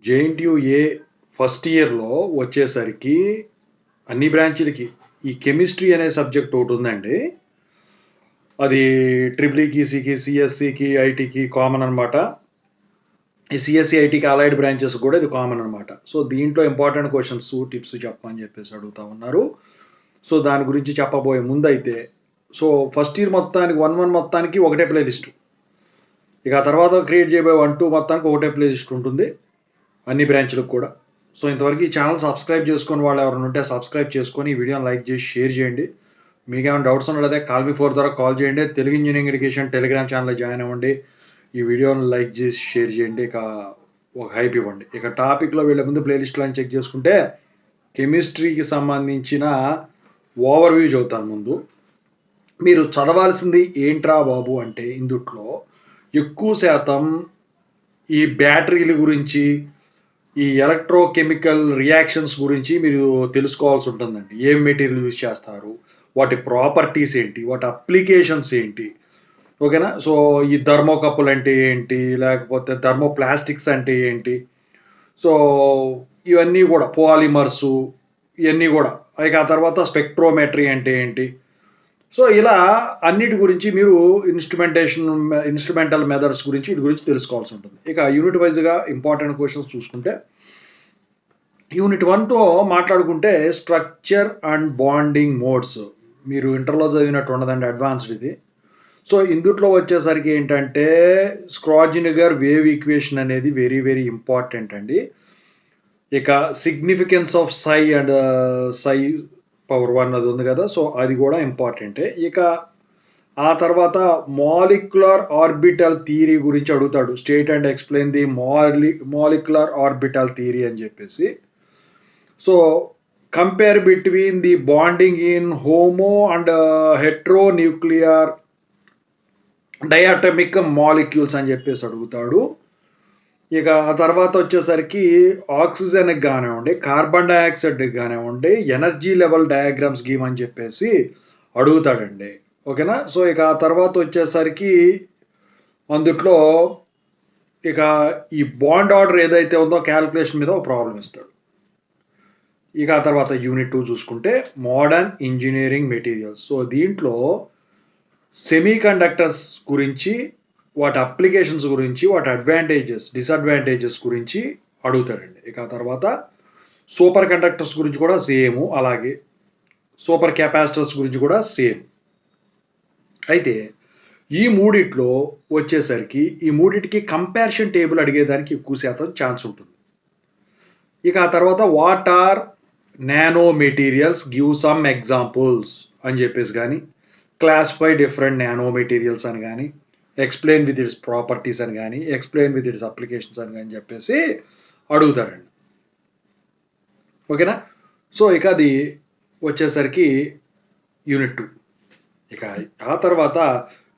JNTUA first ఇయర్‌లో వచ్చేసరికి అన్ని బ్రాంచీలకి ఈ కెమిస్ట్రీ అనే సబ్జెక్ట్ ఒకటుందండి. అది ట్రిపుల్ ఈకి, సీఎస్‌సికి, ఐటీకి కామన్ అనమాట. ఈ సీఎస్‌సి, ఐటీకి అలైడ్ బ్రాంచెస్ కూడా ఇది కామన్ అనమాట. సో, దీంట్లో ఇంపార్టెంట్ క్వెషన్స్, టిప్స్ చెప్పమని చెప్పేసి అడుగుతా ఉన్నారు. సో, దాని గురించి చెప్పబోయే ముందైతే ఫస్ట్ ఇయర్ మొత్తానికి 1 మొత్తానికి ఒకటే ప్లే లిస్ట్. ఇక ఆ తర్వాత క్రియేట్ చేయబోయే 1, 2 మొత్తానికి ఒకటే ప్లే లిస్ట్ ఉంటుంది. అన్ని బ్రాంచ్‌లకు కూడా. సో, ఇంతవరకు ఈ ఛానల్ సబ్స్క్రైబ్ చేసుకొని వాళ్ళు ఎవరైనా ఉంటే సబ్స్క్రైబ్ చేసుకొని, ఈ వీడియోని లైక్ చేసి, షేర్ చేయండి. మీకేమైనా డౌట్స్ ఉన్నట్లయితే కాల్ మీ ఫోర్ ద్వారా కాల్ చేయండి. తెలుగు ఇంజినీరింగ్ ఎడ్యుకేషన్ టెలిగ్రామ్ ఛానల్‌లో జాయిన్ అవ్వండి. ఈ వీడియోని లైక్ చేసి, షేర్ చేయండి. ఇక ఒక హైప్ ఇవ్వండి. ఇక టాపిక్‌లో వెళ్ళే ముందు ప్లేలిస్ట్‌లో చెక్ చేసుకుంటే కెమిస్ట్రీకి సంబంధించిన ఓవర్‌వ్యూ చెబుతాను ముందు. మీరు చదవాల్సింది ఏంట్రా బాబు అంటే ఇందుట్లో ఎక్కువ శాతం ఈ బ్యాటరీల గురించి, ఈ ఎలక్ట్రోకెమికల్ రియాక్షన్స్ గురించి మీరు తెలుసుకోవాల్సి ఉంటుందండి. ఏం మెటీరియల్ యూజ్ చేస్తారు, వాటి ప్రాపర్టీస్ ఏంటి, వాటి అప్లికేషన్స్ ఏంటి, ఓకేనా. సో ఈ థర్మోకపుల్ అంటే ఏంటి, లేకపోతే థర్మోప్లాస్టిక్స్ అంటే ఏంటి, సో ఇవన్నీ కూడా పాలిమర్సు, ఇవన్నీ కూడా. ఇక ఆ తర్వాత స్పెక్ట్రోమెట్రీ అంటే ఏంటి. సో ఇలా అన్నిటి గురించి మీరు ఇన్స్ట్రుమెంటల్ మెథడ్స్ గురించి వీటి గురించి తెలుసుకోవాల్సి ఉంటుంది. ఇక యూనిట్ వైజ్గా ఇంపార్టెంట్ క్వశ్చన్స్ చూసుకుంటే యూనిట్ 1తో మాట్లాడుకుంటే స్ట్రక్చర్ అండ్ బాండింగ్ మోడ్స్. మీరు ఇంటర్లో చదివినట్టు ఉండదండి, అడ్వాన్స్డ్ ఇది. సో ఇందుట్లో వచ్చేసరికి ఏంటంటే స్క్రాజినగర్ వేవ్ ఈక్వేషన్ అనేది వెరీ వెరీ ఇంపార్టెంట్ అండి. ఇక significance of psi and psi power 1 అది ఉంది కదా, సో అది కూడా ఇంపార్టెంటే. ఇక ఆ తర్వాత మాలిక్యులర్ ఆర్బిటల్ థియరీ గురించి అడుగుతాడు. State and explain the molecular orbital theory అని చెప్పేసి. So compare between the bonding in homo and heteronuclear diatomic molecules అని చెప్పేసి అడుగుతాడు. ఇక ఆ తర్వాత వచ్చేసరికి ఆక్సిజన్కి కానివ్వండి, కార్బన్ డైఆక్సైడ్కి కానివ్వండి, ఎనర్జీ లెవెల్ డయాగ్రామ్స్ గీమని చెప్పేసి అడుగుతాడండి, ఓకేనా. సో ఇక ఆ తర్వాత వచ్చేసరికి అందుట్లో ఇక ఈ బాండ్ ఆర్డర్ ఏదైతే ఉందో క్యాల్కులేషన్ మీద ఒక ప్రాబ్లం ఇస్తాడు. ఇక ఆ తర్వాత యూనిట్ 2 చూసుకుంటే మోడర్న్ ఇంజనీరింగ్ మెటీరియల్స్. సో దీంట్లో సెమీ కండక్టర్స్ గురించి, వాటి అప్లికేషన్స్ గురించి, వాటి అడ్వాంటేజెస్, డిసడ్వాంటేజెస్ గురించి అడుగుతారండి. ఇక ఆ తర్వాత సూపర్ కండక్టర్స్ గురించి కూడా సేమ్, అలాగే సూపర్ కెపాసిటర్స్ గురించి కూడా సేమ్. అయితే ఈ మూడిట్లో వచ్చేసరికి ఈ మూడిటికి కంపారిజన్ టేబుల్ అడిగేదానికి ఎక్కువ శాతం ఛాన్స్ ఉంటుంది. ఇక ఆ తర్వాత what are nano materials, give some examples అని చెప్పేసి కానీ, క్లాసిఫై డిఫరెంట్ నానో మెటీరియల్స్ అని కానీ, ఎక్స్ప్లెయిన్ విత్ ఇట్స్ ప్రాపర్టీస్ అని కానీ, ఎక్స్ప్లెయిన్ విత్ ఇట్స్ అప్లికేషన్స్ అని కానీ చెప్పేసి అడుగుతారండి, ఓకేనా. సో ఇక అది వచ్చేసరికి యూనిట్ 2. ఇక ఆ తర్వాత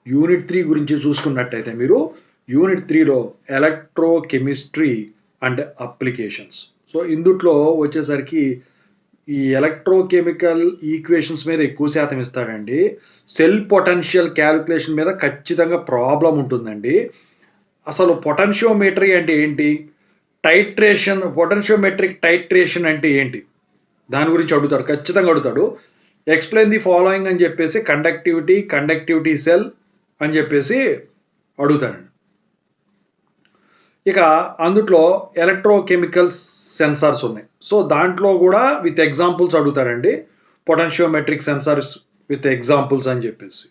యూనిట్ 3 గురించి చూసుకున్నట్టయితే మీరు యూనిట్ 3లో ఎలక్ట్రోకెమిస్ట్రీ అండ్ అప్లికేషన్స్. సో ఇందుట్లో వచ్చేసరికి ఈ ఎలక్ట్రోకెమికల్ ఈక్వేషన్స్ మీద ఎక్కువ శాతం ఇస్తాడండి. సెల్ పొటెన్షియల్ క్యాలిక్యులేషన్ మీద ఖచ్చితంగా ప్రాబ్లం ఉంటుందండి. అసలు పొటెన్షియోమెట్రీ అంటే ఏంటి, పొటెన్షియోమెట్రిక్ టైట్రేషన్ అంటే ఏంటి, దాని గురించి అడుగుతాడు, ఖచ్చితంగా అడుగుతాడు. ఎక్స్ప్లెయిన్ ది ఫాలోయింగ్ అని చెప్పేసి కండక్టివిటీ సెల్ అని చెప్పేసి అడుగుతాడండి. ఇక అందుట్లో ఎలక్ట్రోకెమికల్ సెన్సార్స్ ఉన్నాయి. సో దాంట్లో కూడా విత్ ఎగ్జాంపుల్స్ అడుగుతారండి, పొటెన్షియోమెట్రిక్ సెన్సార్స్ విత్ ఎగ్జాంపుల్స్ అని చెప్పేసి.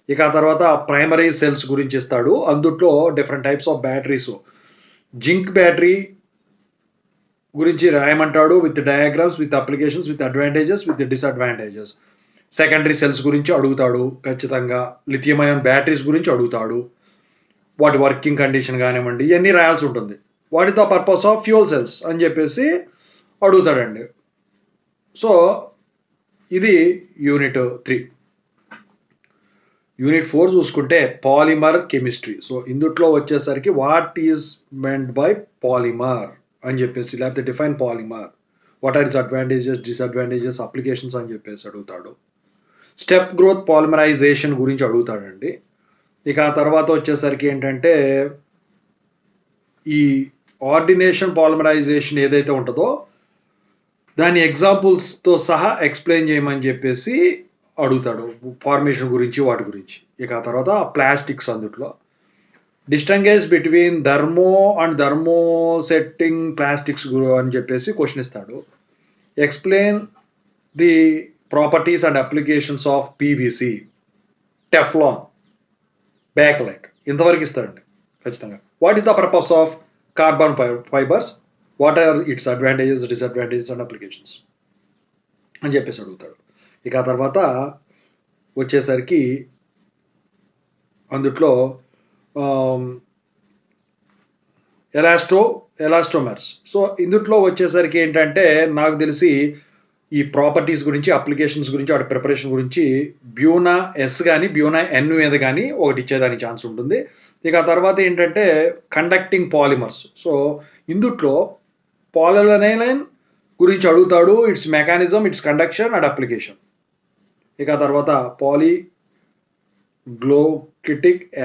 ఇక ఆ తర్వాత ప్రైమరీ సెల్స్ గురించి ఇస్తాడు. అందుట్లో different types of batteries, zinc battery గురించి రాయమంటాడు with diagrams, with applications, with advantages, with disadvantages. Secondary cells గురించి అడుగుతాడు ఖచ్చితంగా. లిథియం అయాన్ బ్యాటరీస్ గురించి అడుగుతాడు, వాటి వర్కింగ్ కండిషన్ కానివ్వండి, ఇవన్నీ రాయాల్సి ఉంటుంది. What is the purpose of fuel cells అని చెప్పేసి అడుగుతాడండి. సో ఇది యూనిట్ 3. యూనిట్ 4 చూసుకుంటే పాలిమర్ కెమిస్ట్రీ. సో ఇందుట్లో వచ్చేసరికి what is meant by polymer అని చెప్పేసి, లేకపోతే define polymer, what are its advantages, disadvantages, applications అని చెప్పేసి అడుగుతాడు. స్టెప్ గ్రోత్ పాలిమరైజేషన్ గురించి అడుగుతాడండి. ఇక ఆ తర్వాత వచ్చేసరికి ఏంటంటే ఈ ఆర్డినేషన్ పాలిమరైజేషన్ ఏదైతే ఉంటుందో దాని ఎగ్జాంపుల్స్తో సహా ఎక్స్ప్లెయిన్ చేయమని చెప్పేసి అడుగుతాడు, ఫార్మేషన్ గురించి వాటి గురించి. ఇక ఆ తర్వాత ప్లాస్టిక్స్ అందుట్లో distinguish between thermo and thermosetting plastics అని చెప్పేసి క్వశ్చన్ ఇస్తాడు. Explain the properties and applications of PVC, Teflon, Bakelite, ఇంతవరకు ఇస్తాడండి ఖచ్చితంగా. What is the purpose of carbon fibres, what are its advantages, disadvantages and applications అని చెప్పేసి అడుగుతాడు. ఇక ఆ తర్వాత వచ్చేసరికి అందుట్లో ఎలాస్టోమర్స్. సో ఇందుట్లో వచ్చేసరికి ఏంటంటే నాకు తెలిసి ఈ ప్రాపర్టీస్ గురించి, అప్లికేషన్స్ గురించి, వాటి ప్రిపరేషన్ గురించి బ్యూనా ఎస్ కానీ బ్యూనా ఎన్ మీద కానీ ఒకటి ఇచ్చేదానికి ఛాన్స్ ఉంటుంది. ఇక ఆ తర్వాత ఏంటంటే కండక్టింగ్ పాలిమర్స్. సో ఇందుట్లో పాలిలనైన్ గురించి అడుగుతాడు, its mechanism, its conduction and application. ఇక ఆ తర్వాత పాలిగ్లోకిటిక్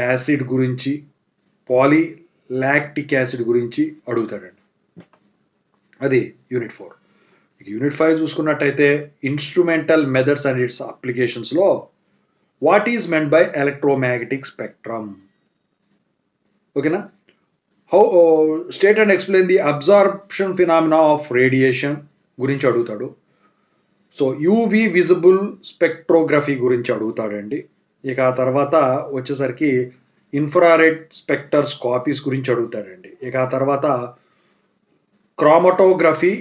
యాసిడ్ గురించి, పాలిలాక్టిక్ యాసిడ్ గురించి అడుగుతాడండి. అది యూనిట్ 4. యూనిట్ 5 చూసుకున్నట్టయితే ఇన్స్ట్రుమెంటల్ మెథడ్స్ అండ్ ఇట్స్ అప్లికేషన్స్లో what is meant by electromagnetic spectrum. ఓకేనా. How state and explain the absorption phenomena of radiation గురించి అడుగుతాడు. సో యూవి విజిబుల్ స్పెక్ట్రోగ్రఫీ గురించి అడుగుతాడండి. ఇక ఆ తర్వాత వచ్చేసరికి ఇన్ఫ్రారెడ్ స్పెక్ట్రోస్కోపీస్ గురించి అడుగుతాడండి. ఇక ఆ తర్వాత క్రోమటోగ్రఫీ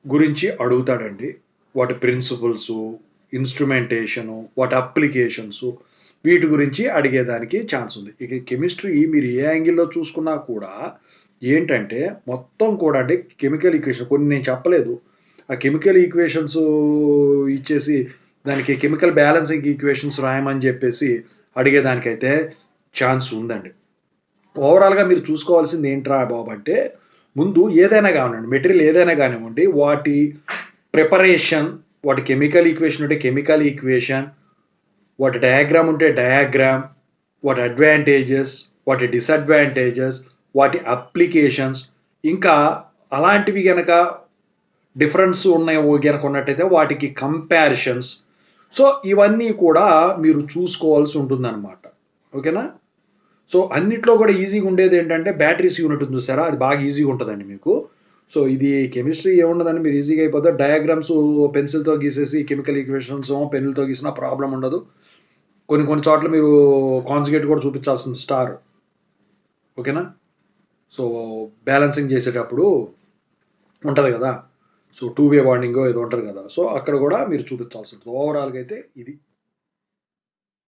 గురించి అడుగుతాడండి. వాటి ప్రిన్సిపల్స్, ఇన్స్ట్రుమెంటేషను, వాటి అప్లికేషన్స్, వీటి గురించి అడిగేదానికి ఛాన్స్ ఉంది. ఇక కెమిస్ట్రీ మీరు ఏ యాంగిల్లో చూసుకున్నా కూడా ఏంటంటే మొత్తం కూడా అంటే కెమికల్ ఈక్వేషన్ కొన్ని నేను చెప్పలేదు, ఆ కెమికల్ ఈక్వేషన్స్ ఇచ్చేసి దానికి కెమికల్ బ్యాలెన్సింగ్ ఈక్వేషన్స్ రాయమని చెప్పేసి అడిగేదానికైతే ఛాన్స్ ఉందండి. ఓవరాల్గా మీరు చూసుకోవాల్సింది ఏంట్రా బాబు అంటే ముందు ఏదైనా కానివ్వండి, మెటీరియల్ ఏదైనా కానివ్వండి, వాటి ప్రిపరేషన్, వాటి కెమికల్ ఈక్వేషన్ ఉంటే కెమికల్ ఈక్వేషన్, వాటి డయాగ్రామ్ ఉంటే డయాగ్రామ్, వాటి అడ్వాంటేజెస్, వాటి డిసడ్వాంటేజెస్, వాటి అప్లికేషన్స్, ఇంకా అలాంటివి కనుక డిఫరెన్స్ ఉన్నాయి కనుక ఉన్నట్టయితే వాటికి కంపారిషన్స్. సో ఇవన్నీ కూడా మీరు చూసుకోవాల్సి ఉంటుందన్నమాట. ఓకేనా. సో అన్నిట్లో కూడా ఈజీగా ఉండేది ఏంటంటే బ్యాటరీస్ యూనిట్ ఉంది చూసారా, అది బాగా ఈజీగా ఉంటుందండి మీకు. సో ఇది కెమిస్ట్రీ ఏముండదండి, మీరు ఈజీగా అయిపోతుంది. డయాగ్రామ్స్ పెన్సిల్తో గీసేసి కెమికల్ ఈక్వేషన్స్ పెన్నులతో గీసిన ప్రాబ్లం ఉండదు. కొన్ని చోట్ల మీరు కాన్జుగేట్ కూడా చూపించాల్సింది, స్టార్. ఓకేనా. సో బ్యాలెన్సింగ్ చేసేటప్పుడు ఉంటుంది కదా, సో 2-వే వార్నింగ్ ఏదో ఉంటుంది కదా, సో అక్కడ కూడా మీరు చూపించాల్సి ఉంటుంది. ఓవరాల్గా అయితే ఇది